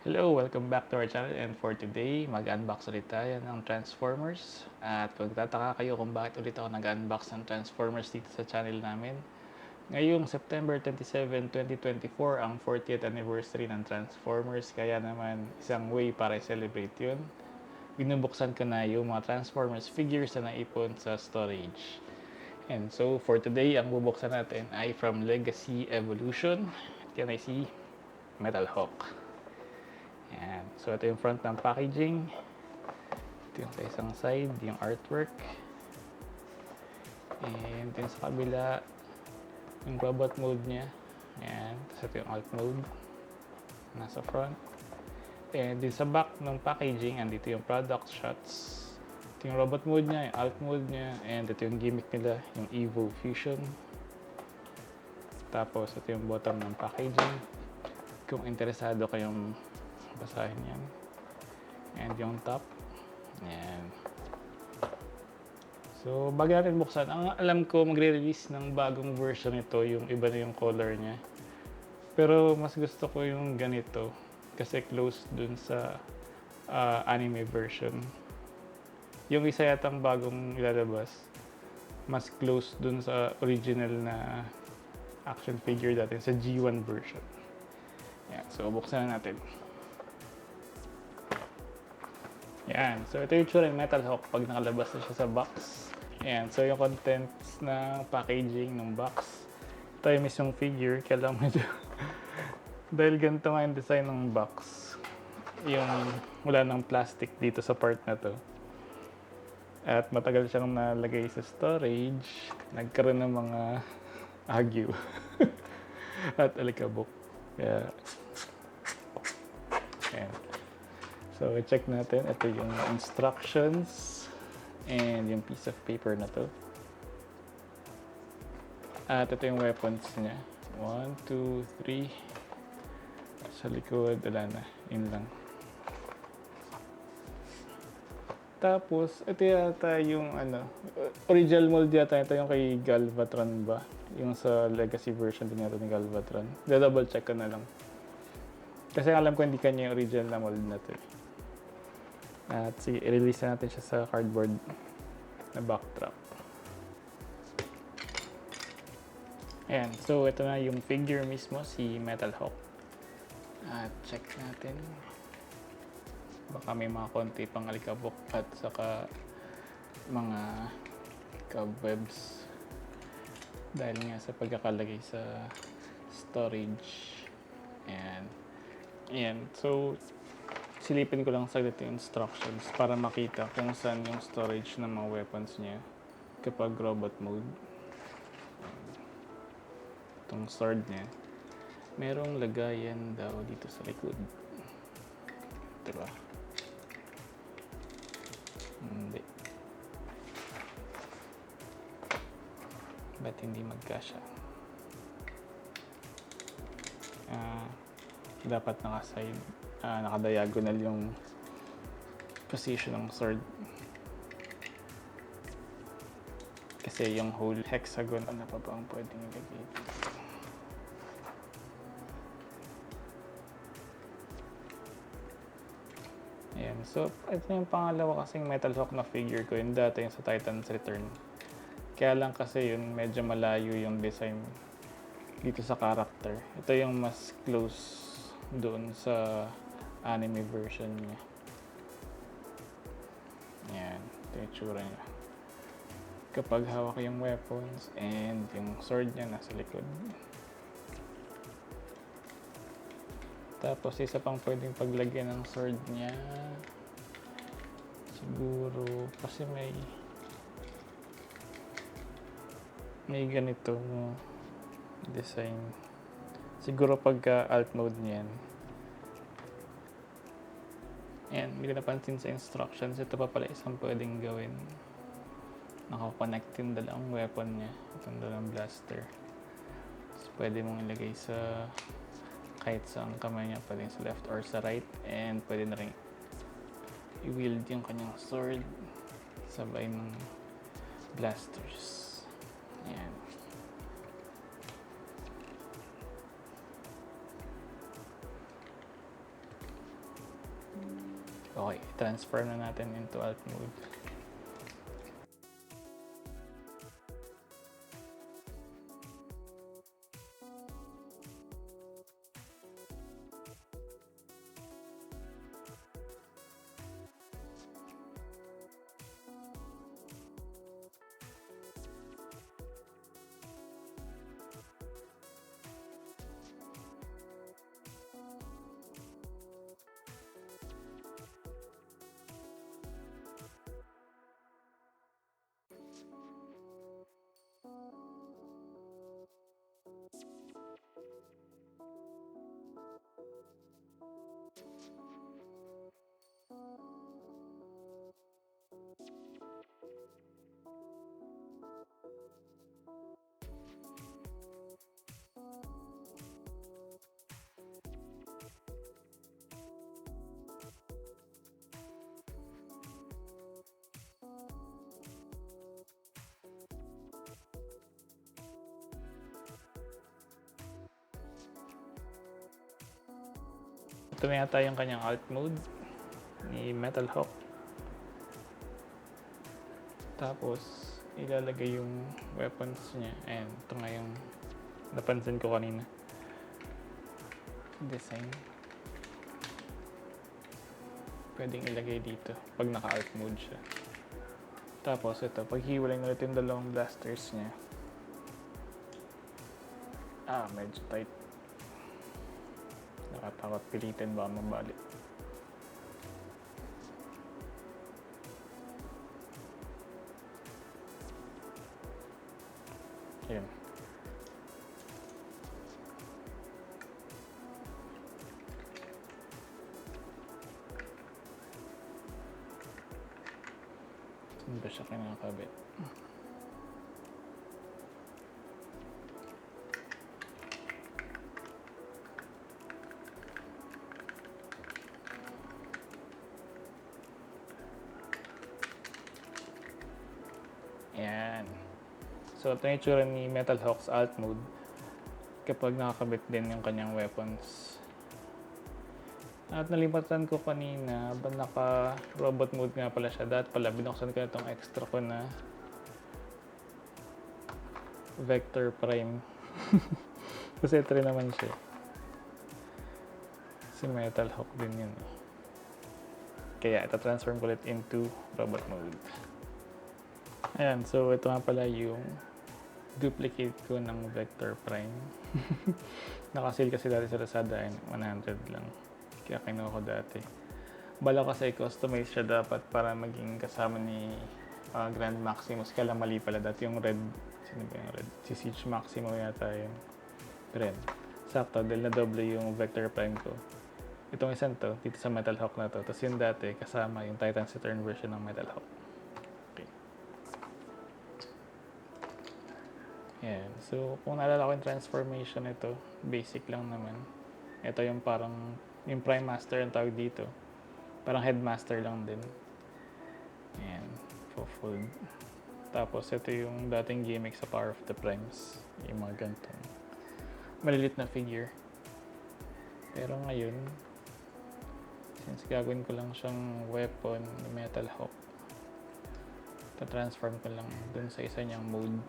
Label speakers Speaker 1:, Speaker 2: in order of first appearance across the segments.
Speaker 1: Hello! Welcome back to our channel, and for today, mag-unbox ulit tayo ng Transformers. At kung nagtataka kayo kung bakit ulit ako nag-unbox ng Transformers dito sa channel namin, ngayong September 27, 2024 ang 40th anniversary ng Transformers, kaya naman isang way para i-celebrate yun. Binubuksan ko na yung mga Transformers figures na naipon sa storage. And so for today, ang bubuksan natin ay from Legacy Evolution. At yan ay si Metal Hawk. Ayan. So, ito yung front ng packaging. Ito yung sa isang side, yung artwork. And din sa kabila, yung robot mode niya. Ayan. Tapos ito yung alt mode. Nasa front. And din sa back ng packaging, andito yung product shots. Ito yung robot mode niya, yung alt mode niya. And ito yung gimmick nila, yung Evo Fusion. Tapos, ito yung bottom ng packaging. Kung interesado kayong basahin yan. And yung top. Ayan. So, bago natin buksan, ang alam ko magre-release ng bagong version nito, yung iba na yung color niya. Pero mas gusto ko yung ganito kasi close dun sa anime version. Yung isa yatang bagong ilalabas, mas close dun sa original na action figure dati sa G1 version. Ayan. So, buksan na natin. Yan. So, ito yung tsura ng Metal Hawk pag nakalabas na siya sa box. Yan. So, yung contents ng packaging ng box. Ito yung mismong figure. Kaya lang medyo dahil ganito nga yung design ng box. Yung wala ng plastic dito sa part na to. At matagal siyang nalagay sa storage. Nagkaroon ng mga agyo. At alikabok. Kaya, yan. So, check natin. Ito yung instructions and yung piece of paper na to. At ito yung weapons niya. 1, 2, 3. Sa likod, wala na. Yun lang. Tapos, ito yata yung original mold yata. Ito yung kay Galvatron ba? Yung sa legacy version din yata ni Galvatron. Double check ko na lang. Kasi alam ko hindi kanya yung original na mold na to. At sige, i-release natin siya sa cardboard na backdrop. Ayan, so ito na yung figure mismo, si Metal Hawk. At check natin. Baka may mga konti pang alikabok at saka mga cobwebs. Dahil nga sa pagkakalagay sa storage. Ayan. Ayan, so silipin ko lang saglit yung instructions para makita kung saan yung storage ng mga weapons niya kapag robot mode. Itong sword niya, merong lagayan daw dito sa likod. Diba? Hindi. Ba't hindi magkasya? Dapat naka-side. Naka-diagonal yung position ng sword. Kasi yung whole hexagon, ano pa ba ang pwedeng ilagay dito? Ayan. So, ito yung pangalawa kasing Metal Hawk na figure ko. Yung dati yung sa Titan's Return. Kaya lang kasi yun, medyo malayo yung design dito sa character. Ito yung mas close doon sa anime version niya. Ayan, ito yung tsura niya. Kapag hawak yung weapons and yung sword niya nasa likod. Tapos isa pang pwedeng paglagyan ng sword niya. Siguro kasi may ganito design. Siguro pagka alt mode niyan. Ayan, hindi ko napansin sa instructions. Ito pa pala isang pwedeng gawin. Nakakonect yung dalawang weapon niya. Itong dalawang blaster. So, pwede mong ilagay sa kahit saan kamay niya. Pwede sa left or sa right. And pwede na rin i-wield yung kanyang sword sabay ng blasters. Ayan. Okay, transfer na natin into alt mode. Ito na yata yung kanyang alt mode ni Metal Hawk. Tapos, ilalagay yung weapons niya. Ayan, ito nga yung napansin ko kanina. Design. Pwedeng ilagay dito pag naka-alt mode siya. Tapos ito, paghiwalay na ulit yung dalawang blasters niya. Medyo tight. Nakatakot pilitin ba mabalik. Ayan. Saan ba siya kinakabit? Ayan. So, ito yung itsura ni Metal Hawk's alt mode kapag nakakabit din yung kanyang weapons. At nalimutan ko kanina, naka-robot mode nga pala siya. Dahil pala, binuksan ko na itong extra ko na Vector Prime. Kasi ito rin naman siya. Si Metal Hawk din yun. Kaya, ito transform ko ulit into robot mode. Ayan, so ito nga pala yung duplicate ko ng Vector Prime. Nakasil kasi dati sa Lazada, 100 lang. Kaya kinuha ko dati. Bala kasi customize siya dapat para maging kasama ni Grand Maximus. Kaya lang mali pala dati yung red. Sino ba yung red? Si Siege Maximo yata yun. Red. Sakto, dahil na doble yung Vector Prime ko. Itong isang to, dito sa Metal Hawk na to. Tapos yung dati, kasama yung Titan Saturn version ng Metal Hawk. Yan. So, kung naalala ko yung transformation nito, basic lang naman. Ito yung parang, yung Prime Master ang tawag dito. Parang Headmaster lang din. Ayan. Fold. Tapos, ito yung dating gimmick sa Power of the Primes. Yung mga gantong malilit na figure. Pero ngayon, since gagawin ko lang siyang weapon ni Metal Hawk, ta-transform ko lang dun sa isa niyang mode.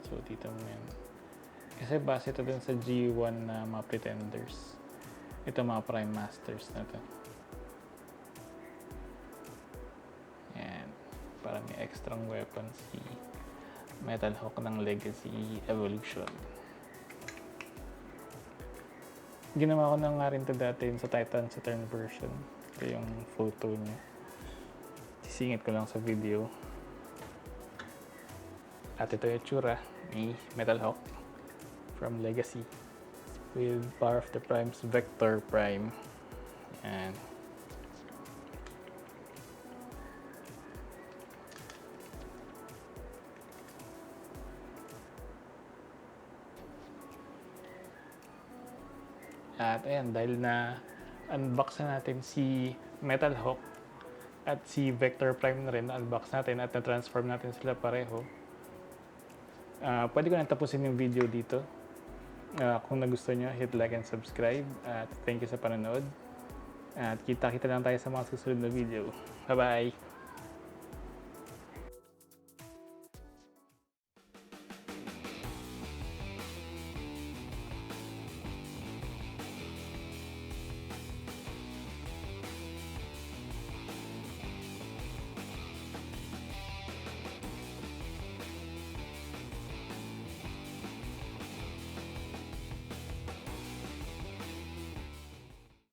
Speaker 1: So, dito mo yan. Kasi base ito dun sa G1 na mga Pretenders. Ito mga Prime Masters na to. Yan. Para may extrang weapons si Metal Hawk ng Legacy Evolution. Ginawa ko na nga rin ito dati sa Titan Saturn version. Ito yung photo niya. Sisingit ko lang sa video. At ito yung tsura ni Metal Hawk from Legacy with Power of the Primes Vector Prime. Yan. At ayan, dahil na unbox na natin si Metal Hawk at si Vector Prime na rin, unbox natin at na-transform natin sila pareho. Pwede ko na tapusin yung video dito. Kung nagustuhan nyo, hit like and subscribe. At thank you sa panonood. At kita-kita lang tayo sa mga susunod na video. Bye-bye!